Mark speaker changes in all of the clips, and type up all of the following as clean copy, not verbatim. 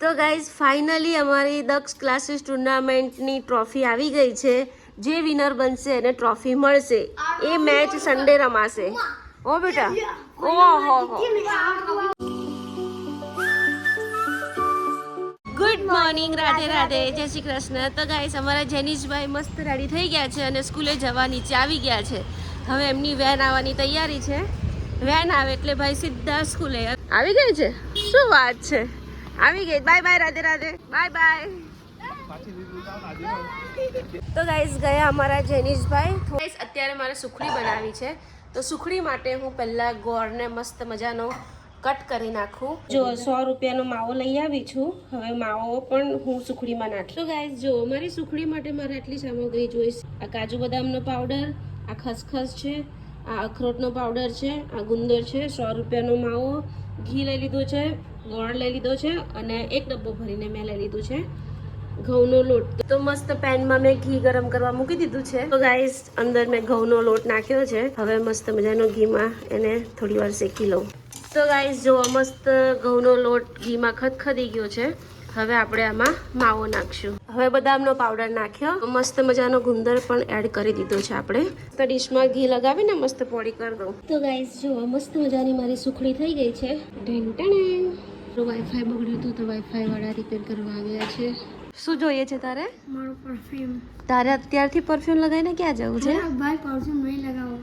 Speaker 1: તો guys finally અમારી દક્ષ classes ટુર્નામેન્ટની trophy આવી ગઈ છે. જે વિનર બનશે એને ટ્રોફી મળશે. એ મેચ સન્ડે રમાશે. ઓ બેટા ઓહો ગુડ મોર્નિંગ, રાધે રાધે, જય શ્રી કૃષ્ણ. તો ગાઈસ અમારા જેનિશભાઈ મસ્ત રેડી થઈ ગયા છે અને સ્કૂલે જવા નીચે આવી ગયા છે. હવે એમની વેન આવવાની તૈયારી છે. વેન આવે એટલે ભાઈ સીધા સ્કૂલે આવી ગઈ છે. શું વાત છે, આવી ગઈ. Bye bye, Radhe Radhe, bye bye. તો ગાઈસ ગયા અમારા જેનિશભાઈ. ગાઈસ અત્યારે મારે સુખડી બનાવી છે, તો સુખડી માટે હું પહેલા ગોળને મસ્ત મજાનો કટ કરી નાખું. જો 100 રૂપિયાનો માવો લઈ આવી છું. હવે માવો પણ હું સુખડીમાં નાખી. તો ગાઈસ જો મારી સુખડી માટે મારે આટલી સામગ્રી જોઈશે. આ કાજુ બદામનો પાવડર, આ ખસખસ છે, આ અખરોટનો પાવડર છે, આ ગુંદર છે, 100 રૂપિયાનો માવો, ઘી લઈ લીધું છે, ગોળ લઈ લીધો છે અને એક ડબ્બો ભરીને મેં લઈ લીધું છે ઘઉંનો લોટ. તો મસ્ત પેનમાં મેં ઘી ગરમ કરવા મૂકી દીધું છે. તો ગાઈસ અંદર મેં ઘઉંનો લોટ નાખ્યો છે. હવે મસ્ત મજાનો ઘીમાં એને થોડી વાર શેકી લઉં. તો ગાઈસ જો મસ્ત ઘઉંનો લોટ ઘીમાં ખદખદી ગયો છે. હવે આપણે આમાં માવો નાખશું. હવે બદામનો પાવડર નાખ્યો. મસ્ત મજાનો ગુંદર પણ એડ કરી દીધો છે આપણે. તો ડિશમાં ઘી લગાવીને મસ્ત પોળી કરી દઉં. તો ગાઈસ જો મસ્ત મજાની મારી સુખડી થઈ ગઈ છે. વાઈફાઈ બગડ્યું હતું તો વાઈફાઈ વાળા રિપેર કરવા આવ્યા છે. શું જોઈએ છે તારે?
Speaker 2: મારો પરફ્યુમ.
Speaker 1: તારે અત્યારથી પરફ્યુમ લગાવીને ક્યાં જવું છે?
Speaker 2: ભાઈ પરફ્યુમ નહીં લગાવો.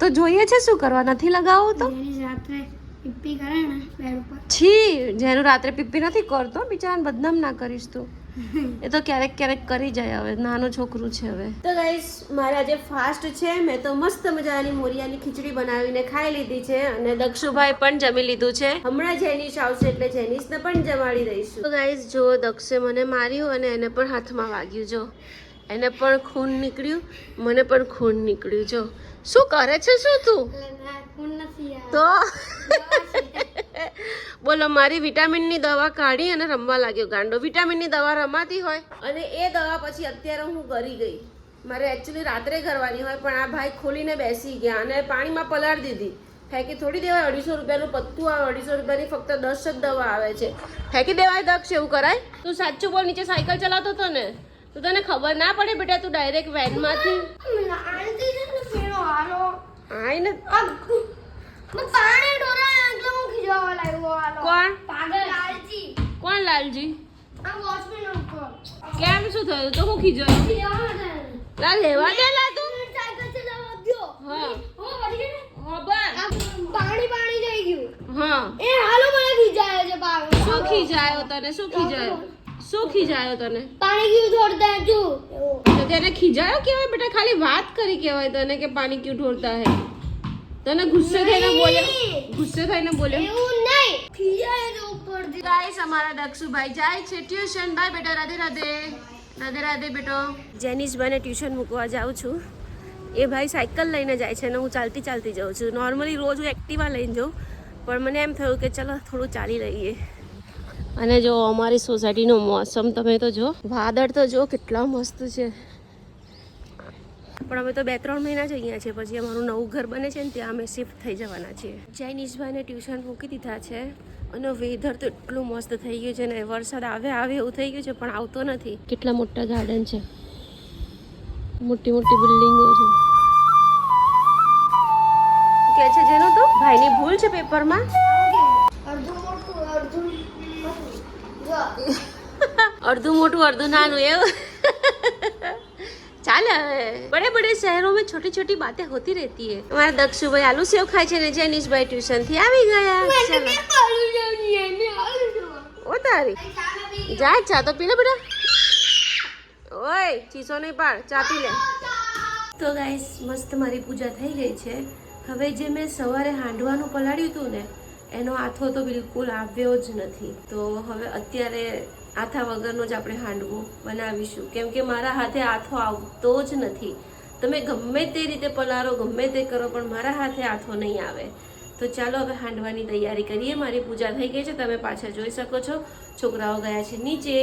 Speaker 1: તો જોઈએ છે શું કરવા? નથી લગાવવું તો
Speaker 2: રાત્રે પીપી કરે ને બેડ ઉપર.
Speaker 1: છી, જેનું રાત્રે પીપી નથી કરતો બિચારાને બદનામ ના કરીશ તું. એ તો ક્યારેક ક્યારેક કરી જાય. હવે નાનું છોકરું છે. હવે તો ગાઈસ મારે આજે ફાસ્ટ છે. મેં તો મસ્ત મજાની મોરિયાની ખીચડી બનાવીને ખાઈ લીધી છે અને દક્ષુભાઈ પણ જમી લીધું છે. હમણાં જેનિશ આવશે એટલે જેનિશને પણ જમાડી દઈશું. તો ગાઈસ જો દક્ષે મને માર્યું અને એને પણ હાથમાં વાગ્યું. જો એને પણ ખૂન નીકળ્યું, મને પણ ખૂન નીકળ્યું. જો શું કરે છે શું તું? તો બોલો, મારી વિટામિનની દવા કાઢી અને રમવા લાગ્યો ગાંડો. વિટામિનની દવા રમાતી હોય અને એ દવા પછી અત્યારે હું ગરી ગઈ. મારે એકચ્યુઅલી રાત્રે કરવાની હોય પણ આ ભાઈ ખોલીને બેસી ગયા અને પાણીમાં પલાળી દીધી. ફેંકી થોડી દેવાય. 250 રૂપિયાનું પત્તું આવે. 250 રૂપિયાની ફક્ત 10 જ દવા આવે છે. ફેંકી દેવાય દક્ષ? એવું કરાય? તું સાચું બોલ. નીચે સાયકલ ચલાવતો હતો ને, તો તને ખબર ના પડે બેટા? તું ડાયરેક્ટ વેનમાંથી આઈને કોણ? લાલજી? કેમ શું થયું? તો હું ખીજાયો? લા લેવા દે લા તું.
Speaker 2: પાણી થઈ ગયું.
Speaker 1: હા
Speaker 2: એ હાલો મને ખીજાયો છે પાગલ.
Speaker 1: શું ખીજાયો તને? શું ખીજાયો? શું ખીજાયો તને?
Speaker 2: પાણી ક્યું છોડતા है तू?
Speaker 1: તો તેને ખીજાયો કેવાય બેટા? ખાલી વાત કરી કેવાય તને કે પાણી ક્યું ઢોળતા હે? તને ગુસ્સે થઈને બોલ્યો? ગુસ્સે થઈને બોલ્યો?
Speaker 2: એવું નહીં, ખીજાયો તો ઉપરથી.
Speaker 1: ગાઈસ અમારા દક્ષુભાઈ જાય છે ટ્યુશન. બાય બેટા, રાધે રાધે. રાધે રાધે બેટો. જેનિશભાઈને ટ્યુશન મૂકવા જાઉં છું. એ ભાઈ સાયકલ લઈને જાય છે અને હું ચાલતી ચાલતી જાઉં છું. નોર્મલી રોજ હું એક્ટિવા લઈને જાઉં પણ મને એમ થયું કે ચલો થોડું ચાલી લઈએ. અને જો અમારી સોસાયટીનો મોસમ તમે તો જો, વાદળ તો જો કેટલા મસ્ત છે. પણ અમે તો 2-3 મહિના જ અહીંયા છે. પછી અમારું નવું ઘર બને છે ને ત્યાં અમે શિફ્ટ થઈ જવાના છીએ. જેનિશભાઈને ટ્યુશન મૂકી દીધા છે અને વેધર તો એટલું મસ્ત થઈ ગયું છે ને. વરસાદ આવે એવું થઈ ગયું છે પણ આવતો નથી. કેટલા મોટા ગાર્ડન છે, મોટી મોટી બિલ્ડિંગો છે. કે છે જેનો તો ભાઈની ભૂલ છે પેપરમાં.
Speaker 2: અડધું મોટું અડધું જો
Speaker 1: અડધું મોટું અડધું નાનું એવું. ચાલે હવે, बड़े बड़े शहरों में छोटी छोटी बातें होती रहती है. हमारा दक्षुभाई आलू सेव खाए છે ને જેનિશભાઈ ટ્યુશન થી આવી ગયા. ઓ તારી જા ચા તો પી લે બેટા. ઓય ચીસો નહીં પાડ, ચા પી લે. તો ગાઈસ મસ્ત મારી પૂજા થઈ ગઈ છે. હવે જે મેં સવારે હાંડવાનું પલાળ્યું હતું ને એનો આથો તો બિલકુલ આવ્યો જ નથી. તો હવે અત્યારે આથા વગરનો જ આપણે હાંડવો બનાવીશું. કેમ કે મારા હાથે આથો આવતો જ નથી. તમે ગમે તે રીતે પલાળો, ગમે તે કરો પણ મારા હાથે આથો નહીં આવે. તો ચાલો હવે હાંડવાની તૈયારી કરીએ. મારી પૂજા થઈ ગઈ છે, તમે પાછળ જોઈ શકો છો. છોકરાઓ ગયા છે નીચે.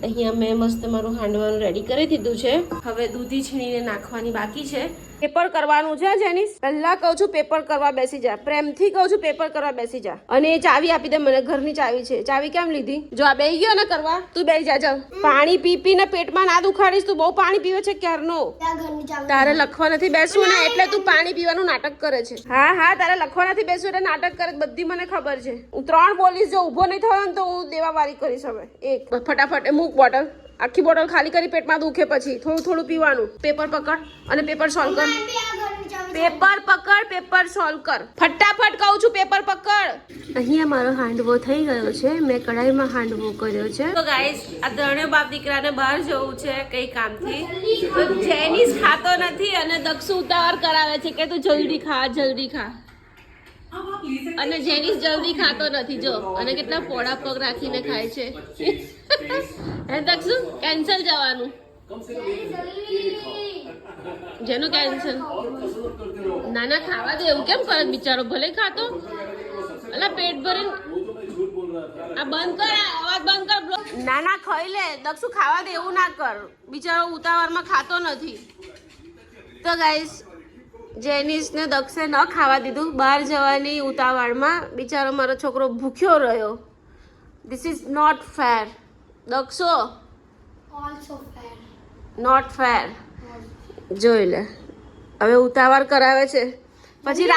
Speaker 1: અહીંયા મેં મસ્ત મારું હાંડવાનું રેડી કરી દીધું છે. હવે દૂધી છીણીને નાખવાની બાકી છે. પેપર કરવાનું છે જેની પહેલા કહું છું પેપર કરવા બેસી જા, પ્રેમથી કહું છું પેપર કરવા બેસી જા. અને એ ચાવી આપી દે મને, ઘરની ચાવી છે. ચાવી કેમ લીધી? જો આ બેસી ગયો ને કરવા, તું બેસી જા. ચાલ પાણી પી પીને પેટમાં ના દુખાડીશ, તું બહુ પાણી પીવે છે ક્યારનો.
Speaker 2: ત્યાં ઘરની ચાવી.
Speaker 1: તારે લખવા નથી બેસવું ને એટલે તું પાણી પીવાનું નાટક કરે છે. હા હા, તારે લખવા નથી બેસવું એટલે નાટક કરે, બધી મને ખબર છે. હું 3 બોલીશ, જો ઊભો નહીં થયો ને તો હું દેવાવારી કરીશ હવે. એક ફટાફટ મૂક બોટલ, આખી બોટલ ખાલી કરી, પેટમાં દુખે પછી થોડું થોડું પીવાનું. પેપર પકડ અને પેપર સોલ્વ કર.
Speaker 2: આ ઘરની ચાવી.
Speaker 1: પેપર પકડ, પેપર સોલ્વ કર ફટાફટ કહું છું, પેપર પકડ. અહીંયા મારો હાંડવો થઈ ગયો છે, મેં કઢાઈમાં હાંડવો કર્યો છે. તો ગાઈસ, આ ત્રણેય બાપ દીકરાને બહાર જવું છે કઈ કામથી, તો જેનીસ ખાતો નથી અને દક્ષુ ઉતાવળ કરાવે છે કે તું જલ્દી ખા, જલ્દી ખા. અને જેનીસ જલ્દી ખાતો નથી જો, અને કેટલા પોળા પગ રાખીને ખાય છે. હે દક્ષુ, કેન્સલ જવાનું. જેનું કેન્સલ ના ના ખાવા દે, એવું કેમ કરે બિચારો, ભલે ખાતો. અલા પેટ ભરીને આ બંધ કર, અવાજ બંધ કર. ના ના ખાઈ લે દક્ષુ, ખાવા દે એવું ના કર, બિચારો ઉતાવળમાં ખાતો નથી. તો ગાઈસ, જેનિસને દક્ષે ન ખાવા દીધું બહાર જવાની ઉતાવળમાં, બિચારો મારો છોકરો ભૂખ્યો રહ્યો. This is not fair. દક્ષો,
Speaker 2: Also fair.
Speaker 1: Not fair. જોઈ લે, હવે ઉતાવળ કરાવે છે. પછી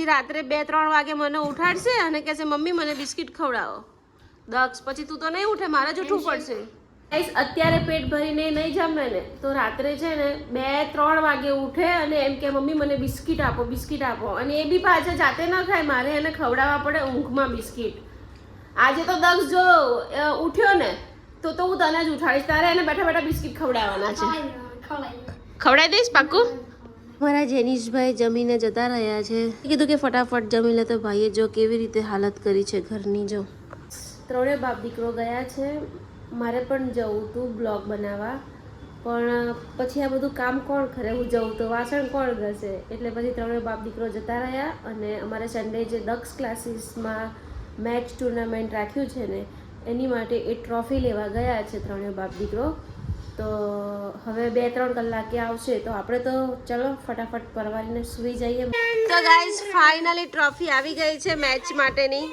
Speaker 1: રાત્રે 2-3 વાગે મને ઉઠાડશે અને કહેશે મમ્મી મને બિસ્કિટ ખવડાવો. દક્ષ, પછી તું તો નહીં ઉઠે, મારે જ ઉઠવું પડશે. અત્યારે પેટ ભરીને નહીં જમે ને તો રાત્રે છે ને 2-3 વાગે ઉઠે અને એમ કે મમ્મી મને બિસ્કિટ આપો, બિસ્કિટ આપો. અને એ બી પાછા જાતે ન ખાય, મારે એને ખવડાવવા પડે ઊંઘમાં બિસ્કિટ. આજે તો દક્ષ જો ઉઠ્યો ને તો હું તને જ ઉઠાડીશ, તારે એને બેઠા બેઠા બિસ્કિટ ખવડાવવાના છે. ખવડાવી દઈશ પાક્કું. મારા જેનિશભાઈ જમીને જતા રહ્યા છે, કીધું કે ફટાફટ જમી લે. તો ભાઈએ જો કેવી રીતે હાલત કરી છે ઘરની. જો ત્રણેય બાપ દીકરો ગયા છે. મારે પણ જવું હતું બ્લોગ બનાવવા, પણ પછી આ બધું કામ કોણ કરે, હું જવું તો વાસણ કોણ ઘસે, એટલે પછી ત્રણેય બાપ દીકરો જતા રહ્યા. અને અમારે સન્ડે જે દક્ષ ક્લાસીસમાં મેચ ટુર્નામેન્ટ રાખ્યું છે ને એની માટે એ ટ્રોફી લેવા ગયા છે ત્રણેય બાપ દીકરો. તો હવે 2-3 કલાકે આવશે, તો આપણે તો ચલો ફટાફટ પરવારીને સૂઈ જઈએ. તો ગાઈઝ, ફાઇનલી ટ્રોફી આવી ગઈ છે મેચ માટેની.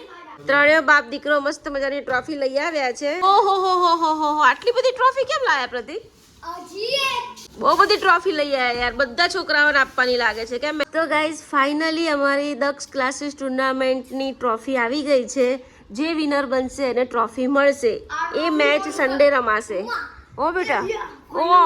Speaker 1: ત્રણેય બાપ દીકરો મસ્ત મજાની ટ્રોફી લઈ આવ્યા છે. ઓહો હો હો હો હો, આટલી બધી ટ્રોફી કેમ લાયા પ્રતીક? બહુ બધી ટ્રોફી લઈ આવ્યા યાર, બધા છોકરાઓને આપવાની લાગે છે કેમ? તો ગાઈઝ, ફાઇનલી અમારી દક્ષ ક્લાસીસ ટુર્નામેન્ટની ટ્રોફી આવી ગઈ છે. જે વિનર બનશે એને ટ્રોફી મળશે. એ મેચ સન્ડે રમાશે. ઓ બેટા, ઓહો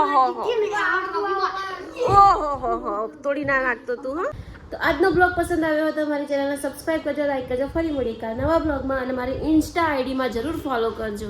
Speaker 1: હો હો, તોડી ના નાખતો તું. હા, તો આજનો બ્લોગ પસંદ આવ્યો હોય તો મારી ચેનલને સબસ્ક્રાઇબ કરજો, લાઈક કરજો. ફરી મળીએ કાલ નવા બ્લોગમાં, અને મારી ઇન્સ્ટા આઈડીમાં જરૂર ફોલો કરજો.